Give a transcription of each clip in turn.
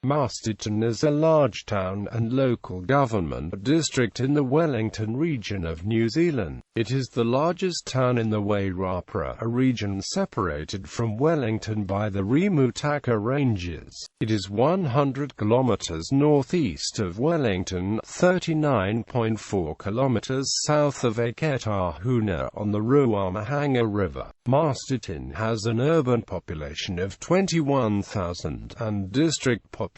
Masterton is a large town and local government district in the Wellington region of New Zealand. It is the largest town in the Wairarapa, a region separated from Wellington by the Rimutaka ranges. It is 100 kilometres northeast of Wellington, 39.4 kilometres south of Eketahuna on the Ruamahanga River. Masterton has an urban population of 21,000 and district population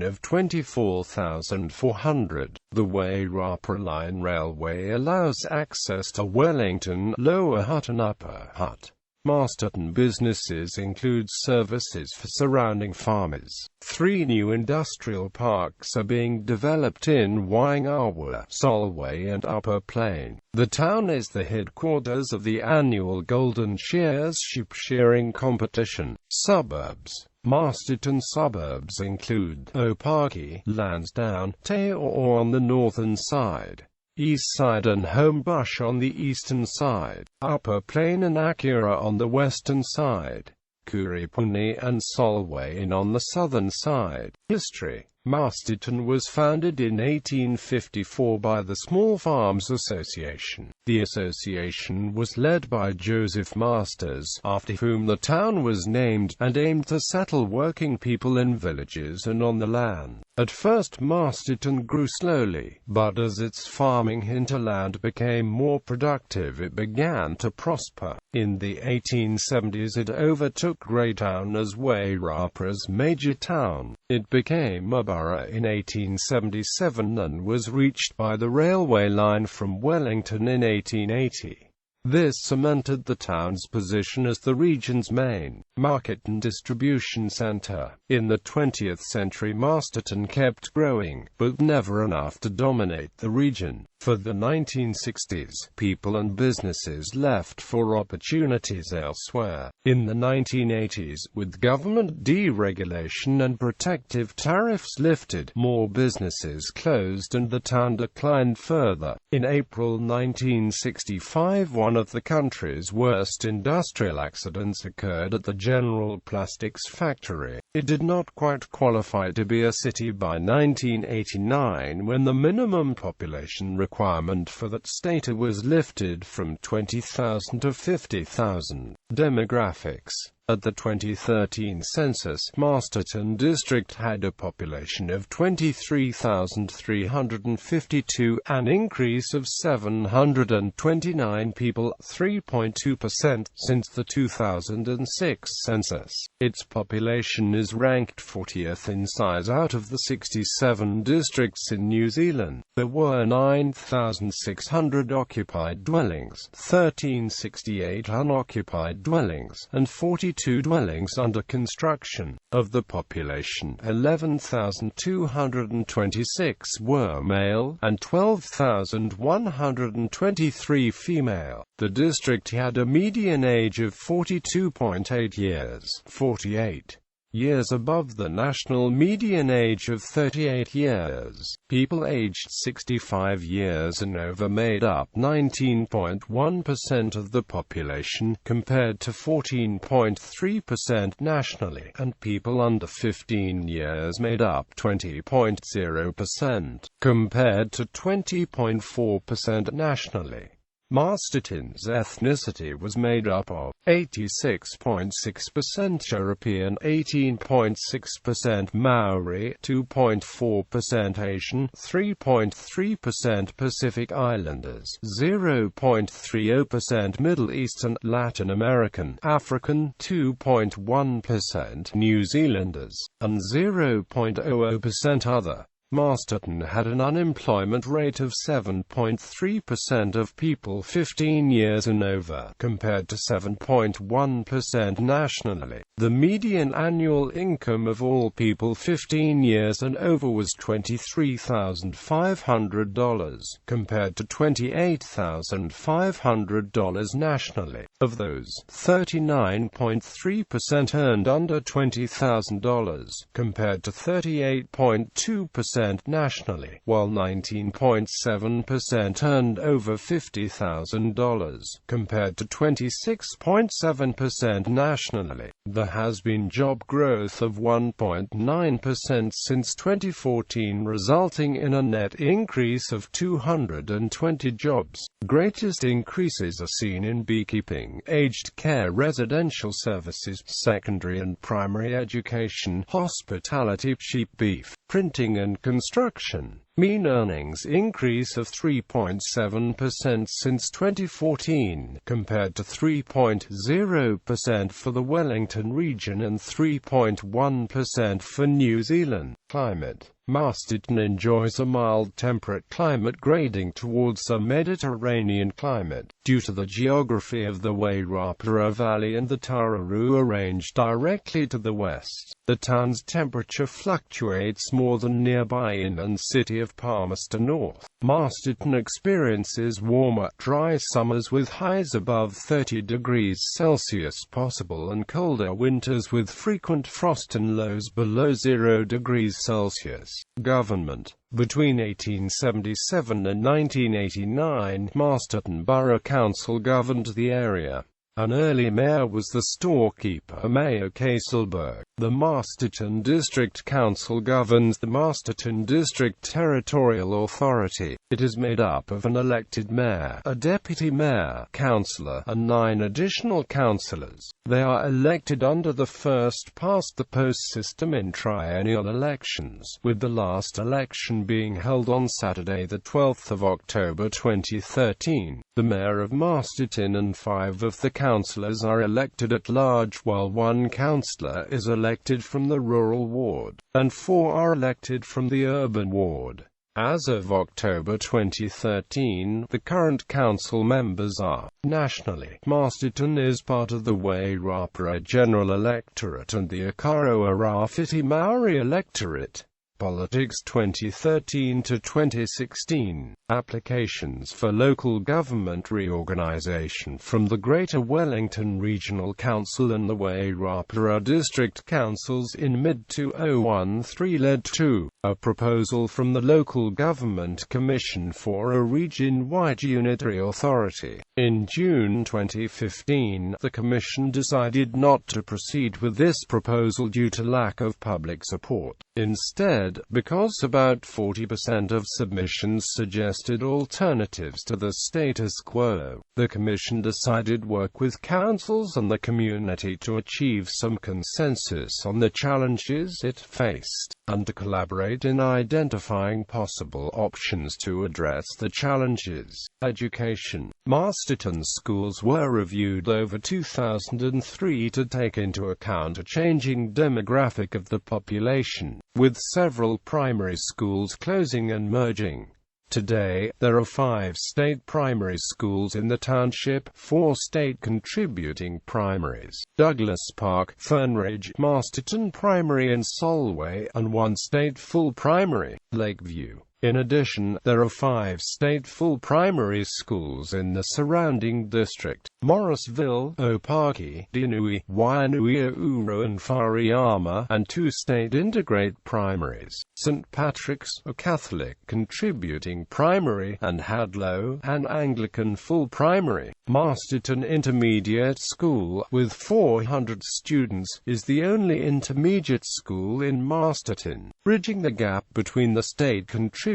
of 24,400. The Wairarapa Line Railway allows access to Wellington, Lower Hutt and Upper Hutt. Masterton businesses include services for surrounding farmers. 3 new industrial parks are being developed in Wairarapa, Solway and Upper Plain. The town is the headquarters of the annual Golden Shears sheep shearing competition. Suburbs. Masterton suburbs include Opaki, Lansdowne, Te Ao on the northern side, East Side and Homebush on the eastern side, Upper Plain and Akira on the western side, Kuripuni and Solway on the southern side. History. Masterton was founded in 1854 by the Small Farms Association. The association was led by Joseph Masters, after whom the town was named, and aimed to settle working people in villages and on the land. At first Masterton grew slowly, but as its farming hinterland became more productive it began to prosper. In the 1870s it overtook Greytown as Wairarapa's major town. It became a borough in 1877 and was reached by the railway line from Wellington in 1880. This cemented the town's position as the region's main market and distribution center. In the 20th century Masterton kept growing, but never enough to dominate the region. For the 1960s, people and businesses left for opportunities elsewhere. In the 1980s, with government deregulation and protective tariffs lifted, more businesses closed and the town declined further. In April 1965, one of the country's worst industrial accidents occurred at the General Plastics factory. It did not quite qualify to be a city by 1989, when the minimum population requirement for that state was lifted from 20,000 to 50,000. Demographics. At the 2013 census, Masterton district had a population of 23,352, an increase of 729 people, 3.2%, since the 2006 census. Its population is ranked 40th in size out of the 67 districts in New Zealand. There were 9,600 occupied dwellings, 1,368 unoccupied dwellings, and 42 dwellings under construction. Of the population, 11,226 were male, and 12,123 female. The district had a median age of 42.8 years, 48 years above the national median age of 38 years. People aged 65 years and over made up 19.1% of the population, compared to 14.3% nationally, and people under 15 years made up 20.0%, compared to 20.4% nationally. Masterton's ethnicity was made up of 86.6% European, 18.6% Maori, 2.4% Asian, 3.3% Pacific Islanders, 0.30% Middle Eastern, Latin American, African, 2.1% New Zealanders, and 0.00% other. Masterton had an unemployment rate of 7.3% of people 15 years and over, compared to 7.1% nationally. The median annual income of all people 15 years and over was $23,500, compared to $28,500 nationally. Of those, 39.3% earned under $20,000, compared to 38.2% nationally, while 19.7% earned over $50,000, compared to 26.7% nationally. There has been job growth of 1.9% since 2014, resulting in a net increase of 220 jobs. Greatest increases are seen in beekeeping, aged care, residential services, secondary and primary education, hospitality, sheep, beef, printing and construction. Mean earnings increase of 3.7% since 2014, compared to 3.0% for the Wellington region and 3.1% for New Zealand. Climate. Masterton enjoys a mild temperate climate grading towards a Mediterranean climate. Due to the geography of the Wairarapa Valley and the Tararua Range directly to the west, the town's temperature fluctuates more than nearby inland city of Palmerston North. Masterton experiences warmer, dry summers with highs above 30 degrees Celsius possible and colder winters with frequent frost and lows below 0 degrees Celsius. Government. Between 1877 and 1989, Masterton Borough Council governed the area. An early mayor was the storekeeper Mayor Castleberg. The Masterton District Council governs the Masterton District Territorial Authority. It is made up of an elected mayor, a deputy mayor, councillor, and 9 additional councillors. They are elected under the first-past-the-post system in triennial elections, with the last election being held on Saturday, the 12th of October 2013. The mayor of Masterton and 5 of the councillors are elected at large, while 1 councillor is elected from the rural ward, and 4 are elected from the urban ward. As of October 2013, the current council members are: nationally, Masterton is part of the Wairarapa General Electorate and the Eketahuna Maori Electorate. Politics 2013 to 2016. Applications for local government reorganization from the Greater Wellington Regional Council and the Wairarapa District Councils in mid-2013 led to a proposal from the Local Government Commission for a region-wide unitary authority. In June 2015, the Commission decided not to proceed with this proposal due to lack of public support. Instead, because about 40% of submissions suggested alternatives to the status quo, the Commission decided work with councils and the community to achieve some consensus on the challenges it faced, and to collaborate in identifying possible options to address the challenges. Education. Masterton schools were reviewed over 2003 to take into account a changing demographic of the population, with several primary schools closing and merging. Today, there are 5 state primary schools in the township, 4 state contributing primaries, Douglas Park, Fernridge, Masterton Primary and Solway, and 1 state full primary, Lakeview. In addition, there are 5 state full primary schools in the surrounding district: Morrisville, Opaki, Dinui, Wainuiauru and Whariama, and 2 state integrate primaries, St. Patrick's, a Catholic contributing primary, and Hadlow, an Anglican full primary. Masterton Intermediate School, with 400 students, is the only intermediate school in Masterton, bridging the gap between the state contributing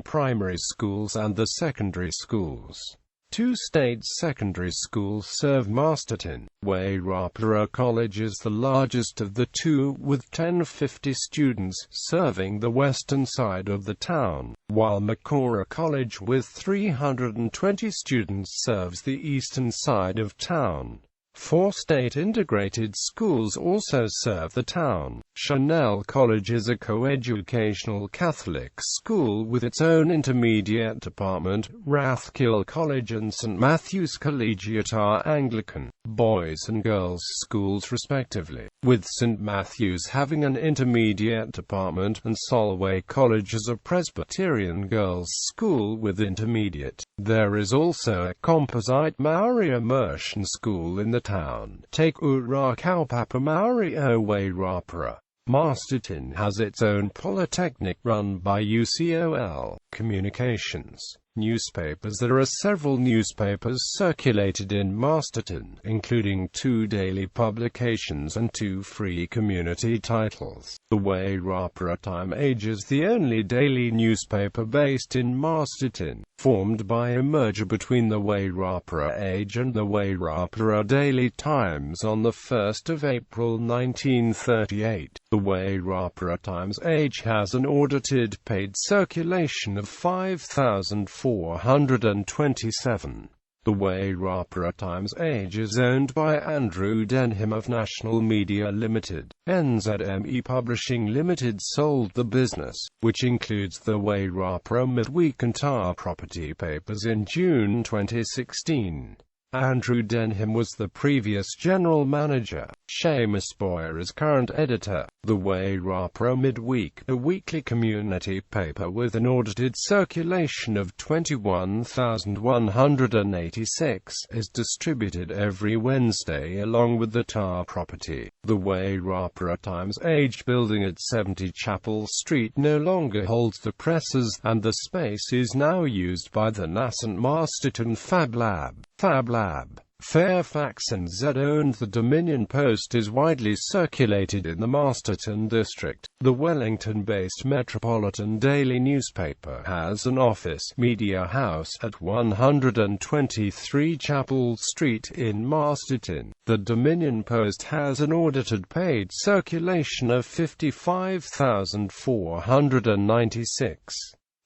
primary schools and the secondary schools. 2 state secondary schools serve Masterton. Wairarapa College is the largest of the 2, with 1050 students, serving the western side of the town, while Makora College with 320 students serves the eastern side of town. 4 state integrated schools also serve the town: Chanel College is a coeducational Catholic school with its own intermediate department. Rathkill College and St. Matthew's Collegiate are Anglican, boys and girls schools respectively, with St. Matthew's having an intermediate department, and Solway College is a Presbyterian girls' school with intermediate. There is also a composite Maori immersion school in the town. Take Urakau Maori o Wairarapa. Masterton has its own polytechnic run by UCOL Communications newspapers. There are several newspapers circulated in Masterton, including 2 daily publications and 2 free community titles. The Wairarapa Time Age is the only daily newspaper based in Masterton, formed by a merger between the Wairarapa Age and the Wairarapa Daily Times on the 1st of April 1938. The Wairarapa Times Age has an audited paid circulation of 5,427. The Wairarapa Times Age is owned by Andrew Denham of National Media Limited. NZME Publishing Limited sold the business, which includes the Wairarapa Midweek and Tar Property papers, in June 2016. Andrew Denham was the previous general manager. Seamus Boyer is current editor. The Wairarapa Midweek, a weekly community paper with an audited circulation of 21,186, is distributed every Wednesday along with the Tar Property. The Wairarapa Times Age building at 70 Chapel Street no longer holds the presses, and the space is now used by the nascent Masterton Fab Lab. Fairfax and Z-owned The Dominion Post is widely circulated in the Masterton district. The Wellington-based Metropolitan Daily newspaper has an office, Media House, at 123 Chapel Street in Masterton. The Dominion Post has an audited paid circulation of 55,496.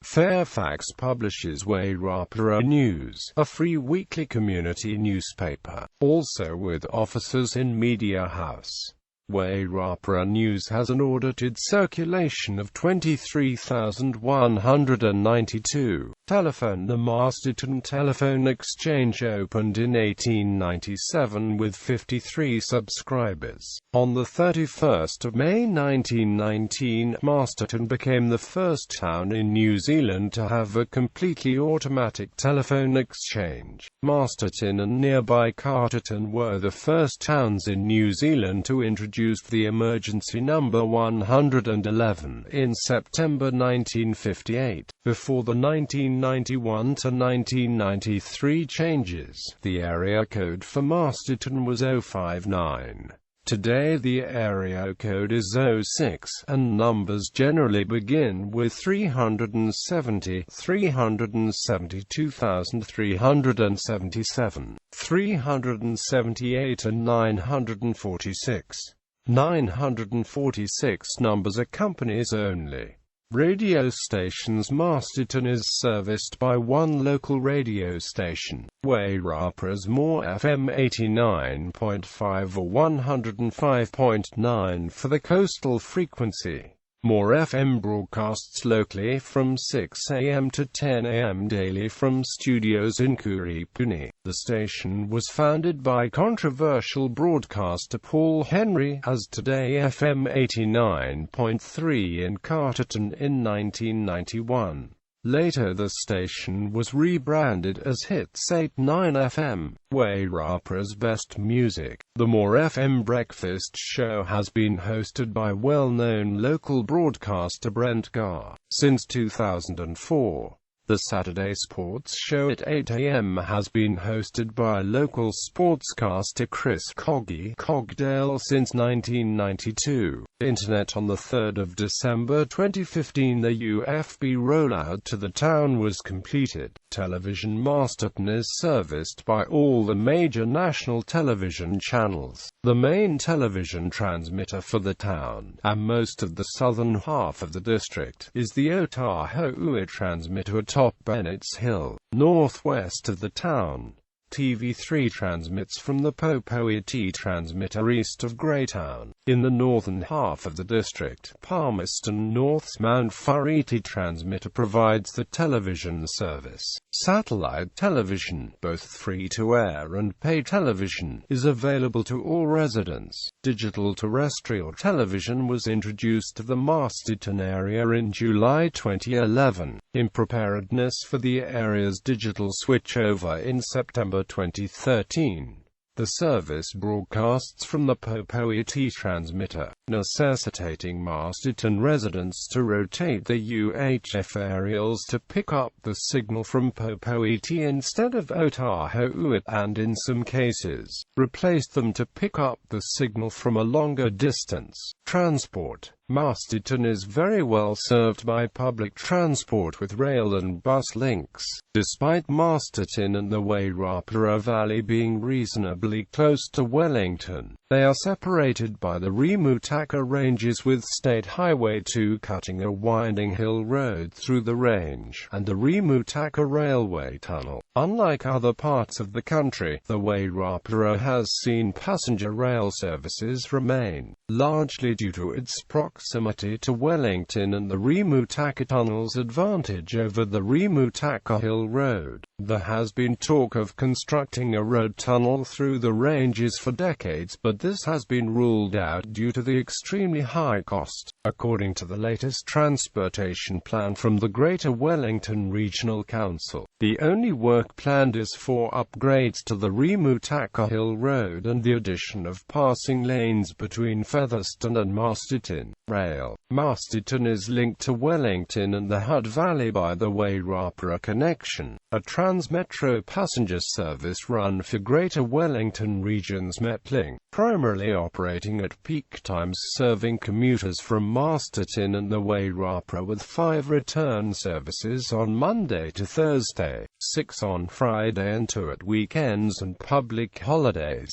Fairfax publishes Wairarapa News, a free weekly community newspaper, also with offices in Media House. Wairarapa News has an audited circulation of 23,192. Telephone. The Masterton Telephone Exchange opened in 1897 with 53 subscribers. On the 31st of May 1919, Masterton became the first town in New Zealand to have a completely automatic telephone exchange. Masterton and nearby Carterton were the first towns in New Zealand to introduce the emergency number 111 in September 1958. Before the 1991 to 1993 changes, the area code for Masterton was 059. Today the area code is 06, and numbers generally begin with 370, 372,377, 378 and 946. 946 numbers are companies only. Radio stations. Masterton is serviced by one local radio station, Wairarapa's More FM 89.5 or 105.9 for the coastal frequency. More FM broadcasts locally from 6 a.m. to 10 a.m. daily from studios in Kuripuni. The station was founded by controversial broadcaster Paul Henry as Today FM 89.3 in Carterton in 1991. Later the station was rebranded as Hits 89 FM, Wairarapa's best music. The More FM breakfast show has been hosted by well-known local broadcaster Brent Garr since 2004. The Saturday sports show at 8 a.m. has been hosted by local sportscaster Chris Cogdale since 1992. Internet. On the 3rd of December 2015, the UFB rollout to the town was completed. Television. Masterton is serviced by all the major national television channels. The main television transmitter for the town, and most of the southern half of the district, is the Eketahuna transmitter atop Bennett's Hill, northwest of the town. TV3 transmits from the Popo-It transmitter east of Greytown. In the northern half of the district, Palmerston North's Mount Furity transmitter provides the television service. Satellite television, both free-to-air and pay television, is available to all residents. Digital terrestrial television was introduced to the Masterton area in July 2011, in preparedness for the area's digital switchover in September 2013. The service broadcasts from the Popo-It transmitter, necessitating Masterton residents to rotate the UHF aerials to pick up the signal from Popo-It instead of Otahu'it, and in some cases, replace them to pick up the signal from a longer distance. Transport. Masterton is very well served by public transport with rail and bus links. Despite Masterton and the Wairarapa Valley being reasonably close to Wellington, they are separated by the Rimutaka ranges, with State Highway 2 cutting a winding hill road through the range, and the Rimutaka Railway Tunnel. Unlike other parts of the country, the Wairarapa has seen passenger rail services remain, largely due to its proximity to Wellington and the Rimutaka Tunnel's advantage over the Rimutaka Hill Road. There has been talk of constructing a road tunnel through the ranges for decades, but this has been ruled out due to the extremely high cost. According to the latest transportation plan from the Greater Wellington Regional Council, the only work planned is for upgrades to the Rimutaka Hill Road and the addition of passing lanes between Featherston and Masterton. Rail. Masterton is linked to Wellington and the Hutt Valley by the Wairarapa connection, a Transmetro passenger service run for Greater Wellington Region's Metlink, primarily operating at peak times, serving commuters from Masterton and the Wairarapa, with 5 return services on Monday to Thursday, 6 on Friday and 2 at weekends and public holidays.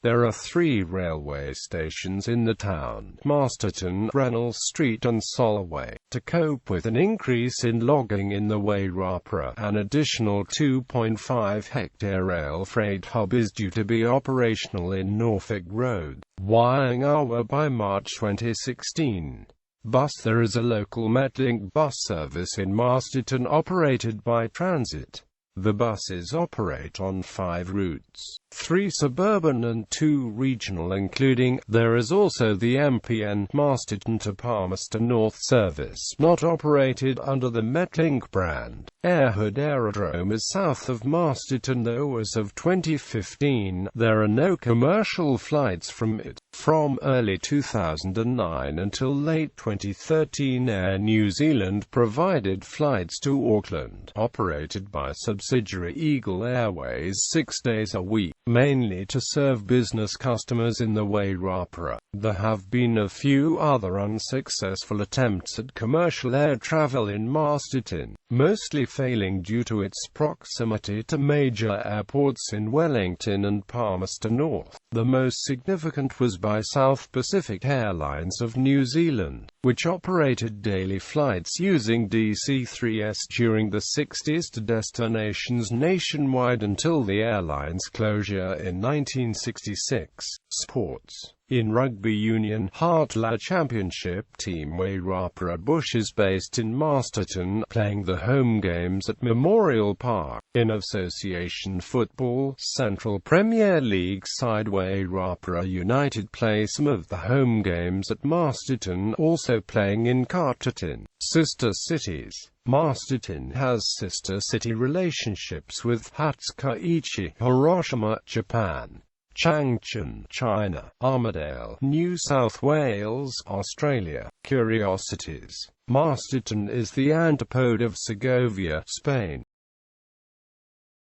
There are 3 railway stations in the town: Masterton, Reynolds Street and Solway. To cope with an increase in logging in the Wairarapa, an additional 2.5-hectare rail freight hub is due to be operational in Norfolk Road, Waiangawa by March 2016. There is a local Metlink bus service in Masterton operated by Transit. The buses operate on 5 routes, 3 suburban and 2 regional, including. There is also the MPN Masterton to Palmerston North service, not operated under the Metlink brand. Airhood Aerodrome is south of Masterton, though as of 2015, there are no commercial flights from it. From early 2009 until late 2013, Air New Zealand provided flights to Auckland, operated by subsidiary Eagle Airways 6 days a week, mainly to serve business customers in the Wairarapa. There have been a few other unsuccessful attempts at commercial air travel in Masterton, mostly failing due to its proximity to major airports in Wellington and Palmerston North. The most significant was by South Pacific Airlines of New Zealand, which operated daily flights using DC-3s during the 60s to destinations nationwide until the airline's closure in 1966. Sports. In rugby union, Heartland Championship team Wairarapa Bush is based in Masterton, playing the home games at Memorial Park. In association football, Central Premier League side Wairarapa United play some of the home games at Masterton, also playing in Carterton. Sister cities. Masterton has sister city relationships with Hatsukaichi, Hiroshima, Japan; Changchun, China; Armidale, New South Wales, Australia. Curiosities. Masterton is the antipode of Segovia, Spain.